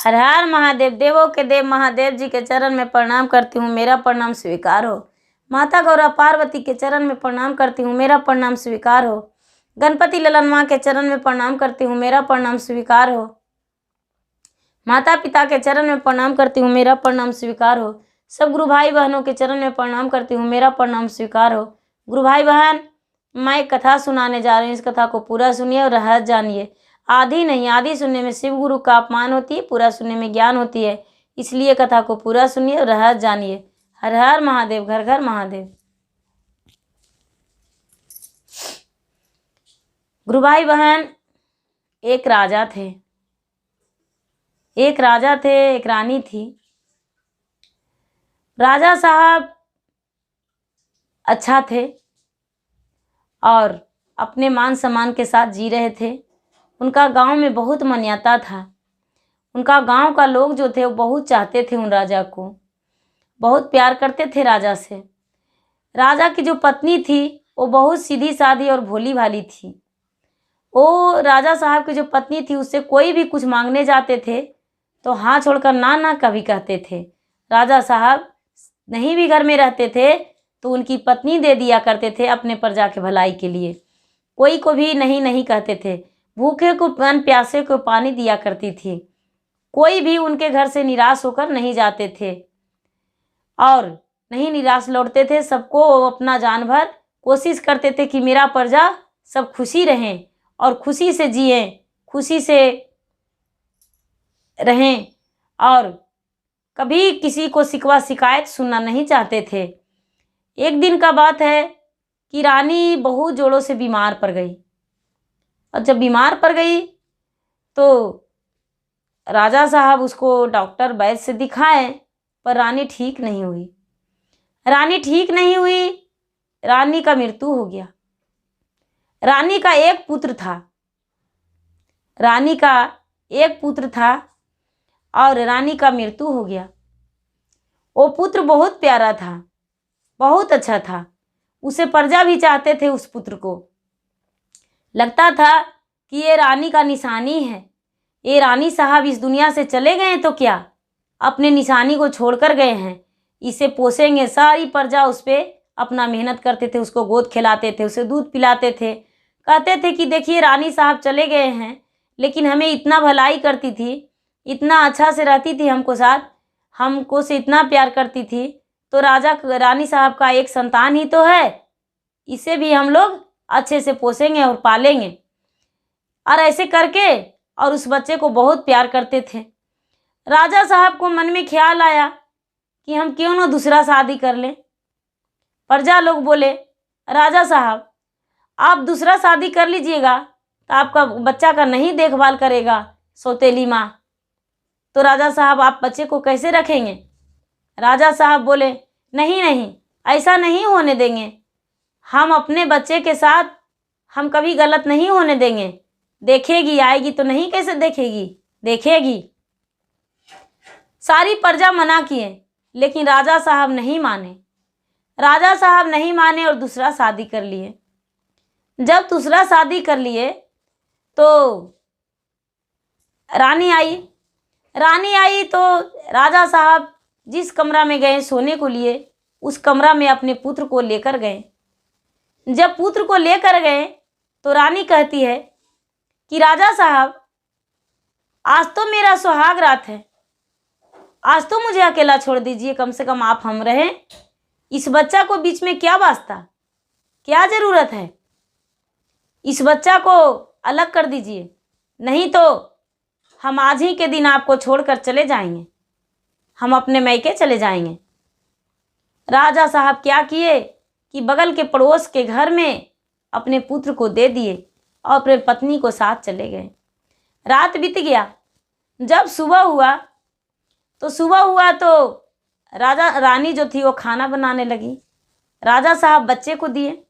हर हर महादेव। देवों के देव महादेव जी के चरण में प्रणाम करती हूँ, मेरा प्रणाम स्वीकार हो। माता गौरा पार्वती के चरण में प्रणाम करती हूँ, मेरा प्रणाम स्वीकार हो। गणपति ललन माँ के चरण में प्रणाम करती हूँ, मेरा प्रणाम स्वीकार हो। माता पिता के चरण में प्रणाम करती हूँ, मेरा प्रणाम स्वीकार हो। सब गुरु भाई बहनों के चरण में प्रणाम करती हूँ, मेरा प्रणाम स्वीकार हो। गुरु भाई बहन, मैं एक कथा सुनाने जा रही हूँ, इस कथा को पूरा सुनिए और रहस्य जानिए। आधी नहीं, आधी सुनने में शिव गुरु का अपमान होती है, पूरा सुनने में ज्ञान होती है। इसलिए कथा को पूरा सुनिए और रहस्य जानिए। हर हर महादेव, घर घर महादेव। गुरु भाई बहन, एक राजा थे, एक रानी थी। राजा साहब अच्छा थे और अपने मान सम्मान के साथ जी रहे थे। उनका गांव में बहुत मान्यता था। उनका गांव का लोग जो थे वो बहुत चाहते थे, उन राजा को बहुत प्यार करते थे राजा से। राजा की जो पत्नी थी वो बहुत सीधी सादी और भोली भाली थी। वो राजा साहब की जो पत्नी थी उससे कोई भी कुछ मांगने जाते थे तो हाँ छोड़कर ना ना कभी कहते थे। राजा साहब नहीं भी घर में रहते थे तो उनकी पत्नी दे दिया करते थे अपने प्रजा के भलाई के लिए। कोई को भी नहीं नहीं कहते थे। भूखे को अन्न, प्यासे को पानी दिया करती थी। कोई भी उनके घर से निराश होकर नहीं जाते थे और नहीं निराश लौटते थे। सबको अपना जान भर कोशिश करते थे कि मेरा प्रजा सब खुशी रहें और खुशी से जिएं, खुशी से रहें और कभी किसी को शिकवा शिकायत सुनना नहीं चाहते थे। एक दिन का बात है कि रानी बहुत जोरों से बीमार पड़ गई और जब बीमार पड़ गई तो राजा साहब उसको डॉक्टर वैद्य से दिखाए पर रानी ठीक नहीं हुई। रानी ठीक नहीं हुई, रानी का मृत्यु हो गया। रानी का एक पुत्र था, रानी का एक पुत्र था और रानी का मृत्यु हो गया। वो पुत्र बहुत प्यारा था, बहुत अच्छा था। उसे प्रजा भी चाहते थे। उस पुत्र को लगता था कि ये रानी का निशानी है, ये रानी साहब इस दुनिया से चले गए तो क्या, अपने निशानी को छोड़कर गए हैं, इसे पोसेंगे। सारी प्रजा उस पर अपना मेहनत करते थे, उसको गोद खिलाते थे, उसे दूध पिलाते थे। कहते थे कि देखिए रानी साहब चले गए हैं लेकिन हमें इतना भलाई करती थी, इतना अच्छा से रहती थी हमको साथ, हमको से इतना प्यार करती थी, तो रानी साहब का एक संतान ही तो है, इसे भी हम लोग अच्छे से पोसेंगे और पालेंगे। और ऐसे करके और उस बच्चे को बहुत प्यार करते थे। राजा साहब को मन में ख्याल आया कि हम क्यों ना दूसरा शादी कर लें। प्रजा लोग बोले राजा साहब आप दूसरा शादी कर लीजिएगा तो आपका बच्चा का नहीं देखभाल करेगा सौतेली माँ, तो राजा साहब आप बच्चे को कैसे रखेंगे। राजा साहब बोले नहीं नहीं, ऐसा नहीं होने देंगे, हम अपने बच्चे के साथ हम कभी गलत नहीं होने देंगे। देखेगी आएगी तो नहीं, कैसे देखेगी, देखेगी। सारी प्रजा मना किए लेकिन राजा साहब नहीं माने। राजा साहब नहीं माने और दूसरा शादी कर लिए। जब दूसरा शादी कर लिए तो रानी आई तो राजा साहब जिस कमरा में गए सोने को लिए उस कमरा में अपने पुत्र को लेकर गए। जब पुत्र को लेकर गए तो रानी कहती है कि राजा साहब आज तो मेरा सुहाग रात है, आज तो मुझे अकेला छोड़ दीजिए, कम से कम आप हम रहें। इस बच्चा को बीच में क्या वास्ता, क्या ज़रूरत है, इस बच्चा को अलग कर दीजिए, नहीं तो हम आज ही के दिन आपको छोड़कर चले जाएंगे, हम अपने मैके चले जाएंगे। राजा साहब क्या किए कि बगल के पड़ोस के घर में अपने पुत्र को दे दिए और अपने पत्नी को साथ चले गए। रात बीत गया। जब सुबह हुआ तो रानी जो थी वो खाना बनाने लगी। राजा साहब बच्चे को दिए,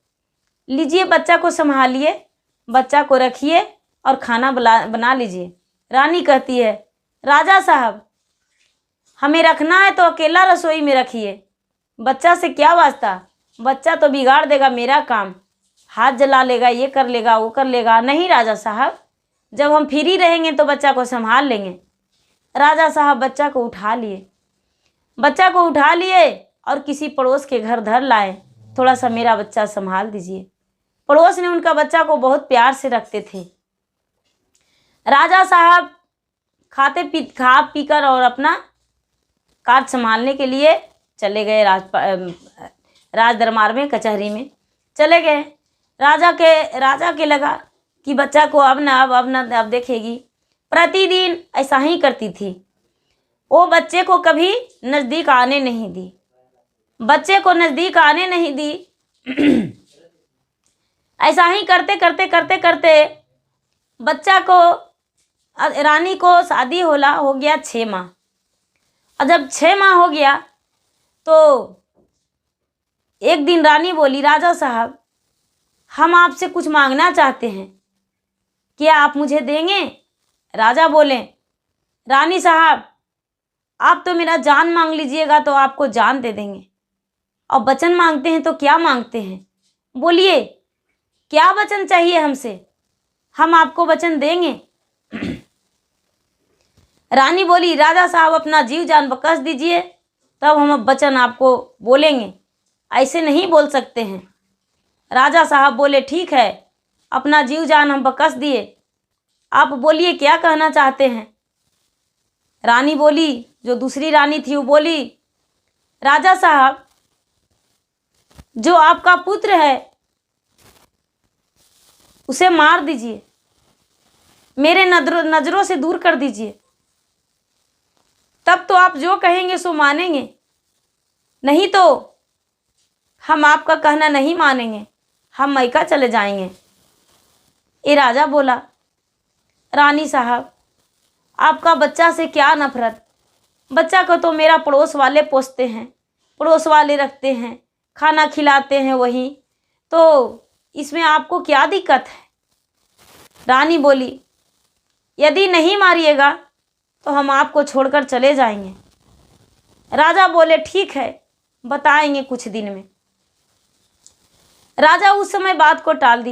लीजिए बच्चा को संभालिए, बच्चा को रखिए और खाना बना लीजिए। रानी कहती है राजा साहब हमें रखना है तो अकेला रसोई में रखिए, बच्चा से क्या वास्ता, बच्चा तो बिगाड़ देगा मेरा काम, हाथ जला लेगा, ये कर लेगा वो कर लेगा। नहीं राजा साहब, जब हम फ्री रहेंगे तो बच्चा को संभाल लेंगे। राजा साहब बच्चा को उठा लिए, और किसी पड़ोस के घर धर लाए। थोड़ा सा मेरा बच्चा संभाल दीजिए। पड़ोस ने उनका बच्चा को बहुत प्यार से रखते थे। राजा साहब खा पीकर और अपना कार्य संभालने के लिए चले गए। राज दरबार में, कचहरी में चले गए। राजा के लगा कि बच्चा को अब देखेगी। प्रतिदिन ऐसा ही करती थी। वो बच्चे को कभी नज़दीक आने नहीं दी। ऐसा ही करते बच्चा को, रानी को शादी हो गया 6 माह। और जब 6 माह हो गया तो एक दिन रानी बोली, राजा साहब हम आपसे कुछ मांगना चाहते हैं, क्या आप मुझे देंगे? राजा बोले, रानी साहब आप तो मेरा जान मांग लीजिएगा तो आपको जान दे देंगे, और वचन मांगते हैं तो क्या मांगते हैं? बोलिए क्या वचन चाहिए हमसे, हम आपको वचन देंगे। रानी बोली, राजा साहब अपना जीव जान बकस दीजिए, तब हम अब वचन आपको बोलेंगे, ऐसे नहीं बोल सकते हैं। राजा साहब बोले, ठीक है, अपना जीव जान हम बकस दिए, आप बोलिए क्या कहना चाहते हैं। रानी बोली, जो दूसरी रानी थी वो बोली, राजा साहब जो आपका पुत्र है उसे मार दीजिए, मेरे नजरों से दूर कर दीजिए, तब तो आप जो कहेंगे सो मानेंगे, नहीं तो हम आपका कहना नहीं मानेंगे, हम मैका चले जाएंगे। ये राजा बोला, रानी साहब आपका बच्चा से क्या नफरत, बच्चा को तो मेरा पड़ोस वाले पोसते हैं, पड़ोस वाले रखते हैं, खाना खिलाते हैं वही, तो इसमें आपको क्या दिक्कत है। रानी बोली, यदि नहीं मारिएगा तो हम आपको छोड़कर चले जाएंगे। राजा बोले, ठीक है, बताएंगे कुछ दिन में। राजा उस समय बात को टाल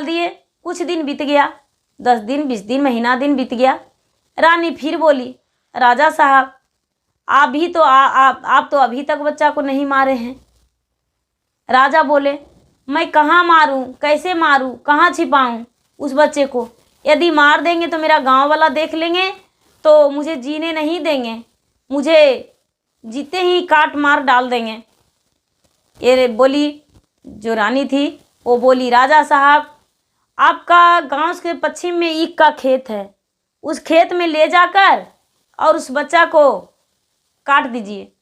दिए। कुछ दिन बीत गया, 10 दिन, 20 दिन, महीना दिन बीत गया। रानी फिर बोली, राजा साहब आप तो अभी तक बच्चा को नहीं मारे हैं। राजा बोले, मैं कहाँ मारूं, कैसे मारूं, कहाँ छिपाऊं उस बच्चे को, यदि मार देंगे तो मेरा गांव वाला देख लेंगे तो मुझे जीने नहीं देंगे, मुझे जीते ही काट मार डाल देंगे। ये बोली जो रानी थी वो बोली, राजा साहब आपका गांव के पश्चिम में ईख का खेत है, उस खेत में ले जाकर और उस बच्चा को काट दीजिए,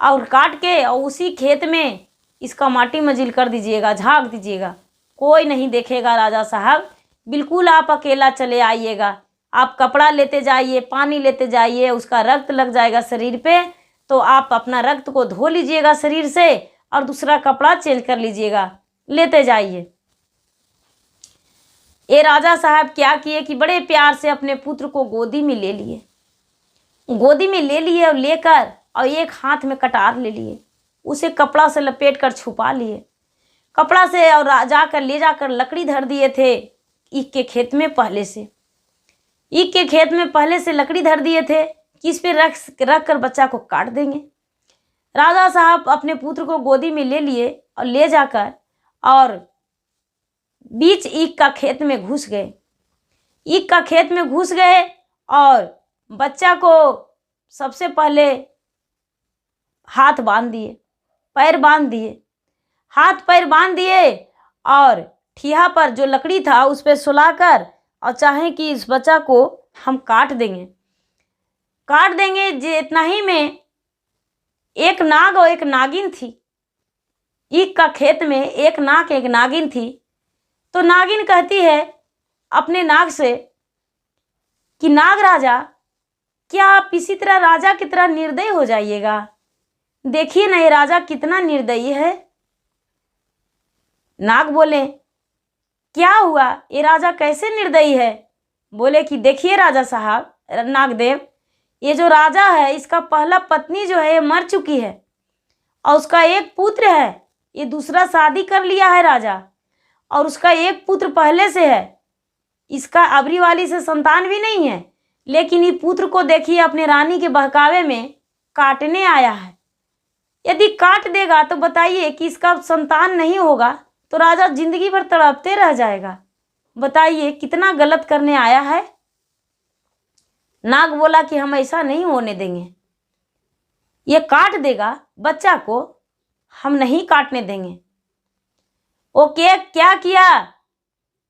और काट के और उसी खेत में इसका माटी मजिल कर दीजिएगा, झाँक दीजिएगा, कोई नहीं देखेगा। राजा साहब बिल्कुल आप अकेला चले आइएगा, आप कपड़ा लेते जाइए, पानी लेते जाइए, उसका रक्त लग जाएगा शरीर पे तो आप अपना रक्त को धो लीजिएगा शरीर से और दूसरा कपड़ा चेंज कर लीजिएगा, लेते जाइए। ये राजा साहब क्या किए कि बड़े प्यार से अपने पुत्र को गोदी में ले लिए और लेकर और एक हाथ में कटार ले लिए, उसे कपड़ा से लपेट कर छुपा लिए, कपड़ा से, और ले जाकर लकड़ी धर दिए थे ईख के खेत में पहले से लकड़ी धर दिए थे कि इस पे रख कर बच्चा को काट देंगे। राजा साहब अपने पुत्र को गोदी में ले लिए और ले जाकर और बीच ईख का खेत में घुस गए और बच्चा को सबसे पहले हाथ पैर बांध दिए और ठिया पर जो लकड़ी था उस पर सुलाकर और चाहे कि इस बच्चा को हम काट देंगे। इतना ही में एक नाग और एक नागिन थी। ईख का खेत में एक नाग एक नागिन थी। तो नागिन कहती है अपने नाग से कि नाग राजा, क्या आप इसी तरह राजा की तरह निर्दयी हो जाइएगा? देखिए ना ये राजा कितना निर्दयी है। नाग बोले, क्या हुआ, ये राजा कैसे निर्दयी है? बोले कि देखिए राजा साहब, नागदेव, ये जो राजा है इसका पहला पत्नी जो है ये मर चुकी है और उसका एक पुत्र है, ये दूसरा शादी कर लिया है राजा, और उसका एक पुत्र पहले से है, इसका अबरी वाली से संतान भी नहीं है, लेकिन ये पुत्र को देखिए अपने रानी के बहकावे में काटने आया है। यदि काट देगा तो बताइए कि इसका संतान नहीं होगा तो राजा जिंदगी भर तड़पते रह जाएगा। बताइए कितना गलत करने आया है। नाग बोला कि हम ऐसा नहीं होने देंगे, ये काट देगा बच्चा को, हम नहीं काटने देंगे। ओके, क्या किया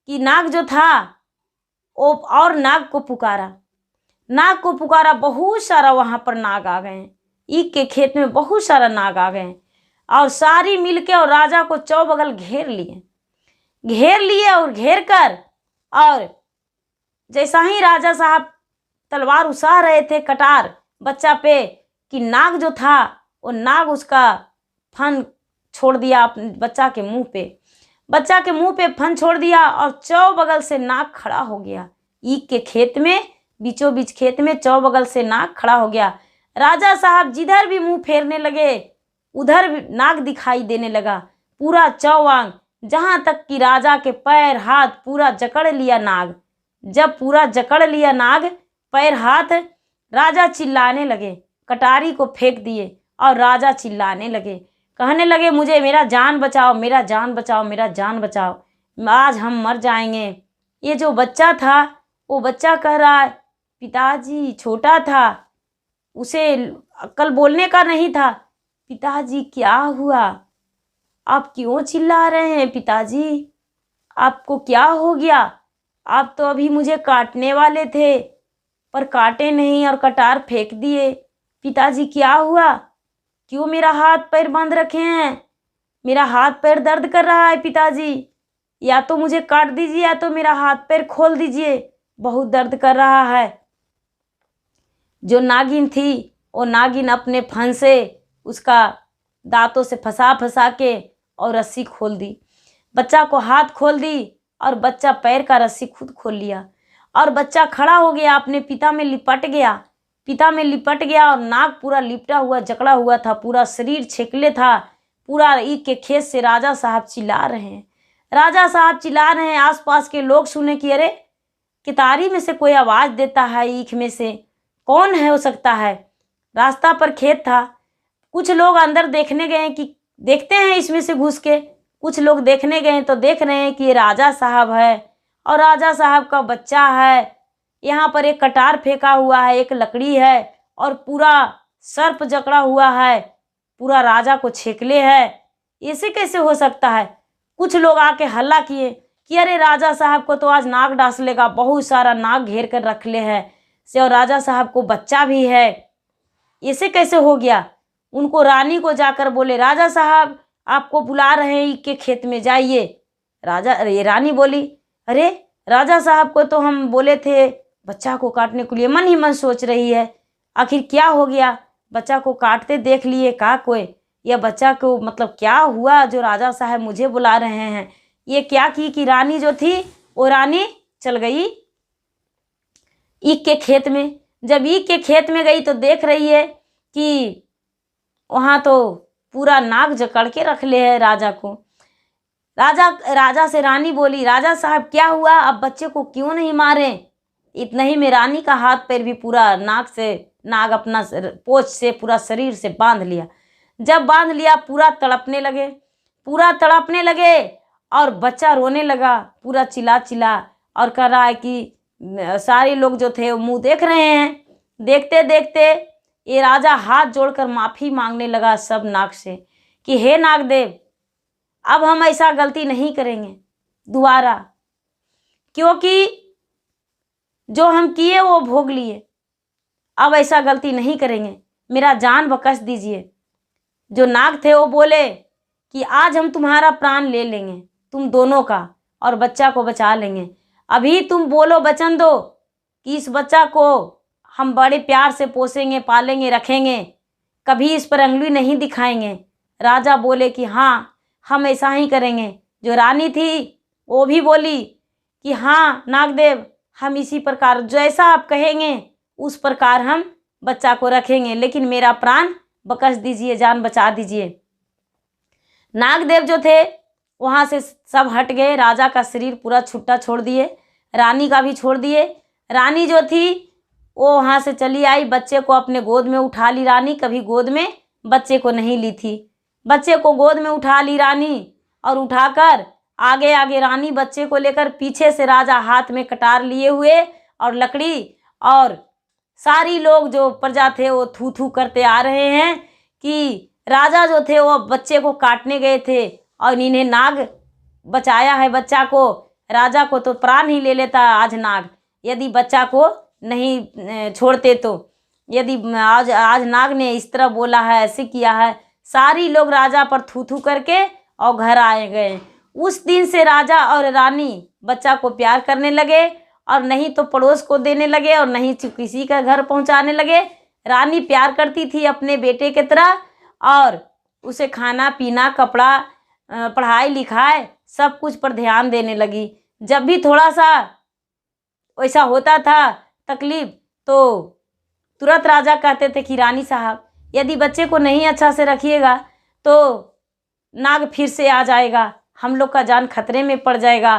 कि नाग जो था वो और नाग को पुकारा, नाग को पुकारा, बहुत सारा वहां पर नाग आ गए। ईख के खेत में बहुत सारा नाग आ गए और सारी मिलके और राजा को चौबगल घेर लिए और घेर कर, और जैसा ही राजा साहब तलवार उसार रहे थे कटार बच्चा पे, कि नाग जो था वो नाग उसका फन छोड़ दिया अपने बच्चा के मुंह पे फन छोड़ दिया और चौबगल से नाग खड़ा हो गया। ईख के खेत में, बीचों बीच खेत में चौबगल से नाग खड़ा हो गया। राजा साहब जिधर भी मुंह फेरने लगे उधर भी नाग दिखाई देने लगा, पूरा चौवांग, जहां तक कि राजा के पैर हाथ पूरा जकड़ लिया नाग। जब पूरा जकड़ लिया नाग पैर हाथ, राजा चिल्लाने लगे, कटारी को फेंक दिए और राजा चिल्लाने लगे, कहने लगे मुझे मेरा जान बचाओ, मेरा जान बचाओ, मेरा जान बचाओ, आज हम मर जाएंगे। ये जो बच्चा था वो बच्चा कह रहा है पिताजी छोटा था, उसे अक्ल बोलने का नहीं था। पिताजी क्या हुआ, आप क्यों चिल्ला रहे हैं पिताजी, आपको क्या हो गया, आप तो अभी मुझे काटने वाले थे पर काटे नहीं और कटार फेंक दिए। पिताजी क्या हुआ, क्यों मेरा हाथ पैर बांध रखे हैं, मेरा हाथ पैर दर्द कर रहा है पिताजी, या तो मुझे काट दीजिए या तो मेरा हाथ पैर खोल दीजिए, बहुत दर्द कर रहा है। जो नागिन थी वो नागिन अपने फन से उसका दांतों से फंसा के और रस्सी खोल दी, बच्चा को हाथ खोल दी और बच्चा पैर का रस्सी खुद खोल लिया और बच्चा खड़ा हो गया, अपने पिता में लिपट गया और नाग पूरा लिपटा हुआ जकड़ा हुआ था, पूरा शरीर छेकले था, पूरा ईख के खेत से राजा साहब चिल्ला रहे हैं। आसपास के लोग सुने कि अरे कितारी में से कोई आवाज देता है, ईख में से कौन है हो सकता है। रास्ता पर खेत था, कुछ लोग अंदर देखने गए कि देखते हैं इसमें से घुस के, कुछ लोग देखने गए तो देख रहे हैं कि ये राजा साहब है और राजा साहब का बच्चा है। यहाँ पर एक कटार फेंका हुआ है, एक लकड़ी है और पूरा सर्प जकड़ा हुआ है, पूरा राजा को छेकले है, ऐसे कैसे हो सकता है। कुछ लोग आके हल्ला किए कि अरे राजा साहब को तो आज नाग डांस लेगा, बहुत सारा नाग घेर कर रख ले है से, और राजा साहब को बच्चा भी है, ऐसे कैसे हो गया। उनको रानी को जाकर बोले राजा साहब आपको बुला रहे हैं, ईख के खेत में जाइए। रानी बोली अरे राजा साहब को तो हम बोले थे बच्चा को काटने के लिए, मन ही मन सोच रही है आखिर क्या हो गया, बच्चा को काटते देख लिए का कोई, या बच्चा को मतलब क्या हुआ जो राजा साहब मुझे बुला रहे हैं। ये क्या की कि रानी जो थी वो रानी चल गई ईख के खेत में। जब ईख के खेत में गई तो देख रही है कि वहाँ तो पूरा नाग जकड़ के रख ले है राजा को। राजा से रानी बोली राजा साहब क्या हुआ, अब बच्चे को क्यों नहीं मारे। इतना ही में रानी का हाथ पैर भी पूरा नाग अपना पोंछ से पूरा शरीर से बांध लिया। जब बांध लिया पूरा तड़पने लगे और बच्चा रोने लगा, पूरा चिल्ला और कह रहा है कि सारे लोग जो थे वो मुंह देख रहे हैं। देखते देखते ये राजा हाथ जोड़कर माफ़ी मांगने लगा सब नाग से कि हे नागदेव अब हम ऐसा गलती नहीं करेंगे दोबारा, क्योंकि जो हम किए वो भोग लिए, अब ऐसा गलती नहीं करेंगे, मेरा जान बख्श दीजिए। जो नाग थे वो बोले कि आज हम तुम्हारा प्राण ले लेंगे, तुम दोनों का, और बच्चा को बचा लेंगे। अभी तुम बोलो वचन दो कि इस बच्चा को हम बड़े प्यार से पोसेंगे, पालेंगे, रखेंगे, कभी इस पर अंगुली नहीं दिखाएंगे। राजा बोले कि हाँ हम ऐसा ही करेंगे। जो रानी थी वो भी बोली कि हाँ नागदेव हम इसी प्रकार जैसा आप कहेंगे उस प्रकार हम बच्चा को रखेंगे, लेकिन मेरा प्राण बख्श दीजिए, जान बचा दीजिए। नागदेव जो थे वहाँ से सब हट गए, राजा का शरीर पूरा छुट्टा छोड़ दिए, रानी का भी छोड़ दिए। रानी जो थी वो वहाँ से चली आई, बच्चे को अपने गोद में उठा ली रानी। कभी गोद में बच्चे को नहीं ली थी। बच्चे को गोद में उठा ली रानी और उठाकर आगे आगे रानी बच्चे को लेकर, पीछे से राजा हाथ में कटार लिए हुए और लकड़ी, और सारी लोग जो प्रजा थे वो थू थू करते आ रहे हैं कि राजा जो थे वो बच्चे को काटने गए थे और इन्हें नाग बचाया है बच्चा को। राजा को तो प्राण ही ले लेता आज नाग, यदि बच्चा को नहीं छोड़ते तो। यदि आज नाग ने इस तरह बोला है, ऐसे किया है। सारी लोग राजा पर थू थू करके और घर आए गए। उस दिन से राजा और रानी बच्चा को प्यार करने लगे, और नहीं तो पड़ोस को देने लगे और नहीं किसी का घर पहुंचाने लगे। रानी प्यार करती थी अपने बेटे की तरह, और उसे खाना पीना, कपड़ा, पढ़ाई लिखाई सब कुछ पर ध्यान देने लगी। जब भी थोड़ा सा वैसा होता था तकलीफ, तो तुरंत राजा कहते थे कि रानी साहब, यदि बच्चे को नहीं अच्छा से रखिएगा तो नाग फिर से आ जाएगा, हम लोग का जान खतरे में पड़ जाएगा।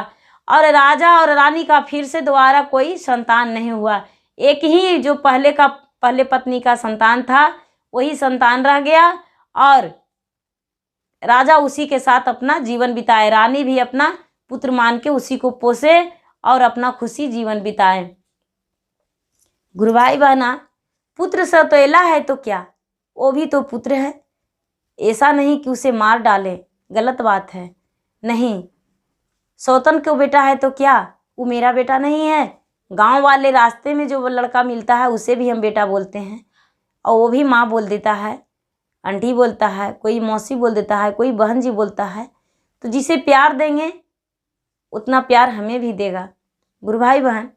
और राजा और रानी का फिर से दोबारा कोई संतान नहीं हुआ। एक ही जो पहले पत्नी का संतान था वही संतान रह गया, और राजा उसी के साथ अपना जीवन बिताए। रानी भी अपना पुत्र मान के उसी को पोसे और अपना खुशी जीवन बिताए। गुरु भाई बहना, पुत्र सौतेला है तो क्या, वो भी तो पुत्र है। ऐसा नहीं कि उसे मार डाले, गलत बात है। नहीं, सौतन को बेटा है तो क्या, वो मेरा बेटा नहीं है। गांव वाले रास्ते में जो लड़का मिलता है उसे भी हम बेटा बोलते हैं, और वो भी माँ बोल देता है, आंटी बोलता है, कोई मौसी बोल देता है, कोई बहन जी बोलता है। तो जिसे प्यार देंगे उतना प्यार हमें भी देगा। गुरु भाई बहन,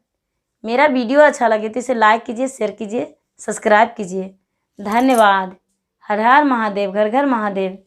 मेरा वीडियो अच्छा लगे तो इसे लाइक कीजिए, शेयर कीजिए, सब्सक्राइब कीजिए। धन्यवाद। हर हर महादेव, घर घर महादेव।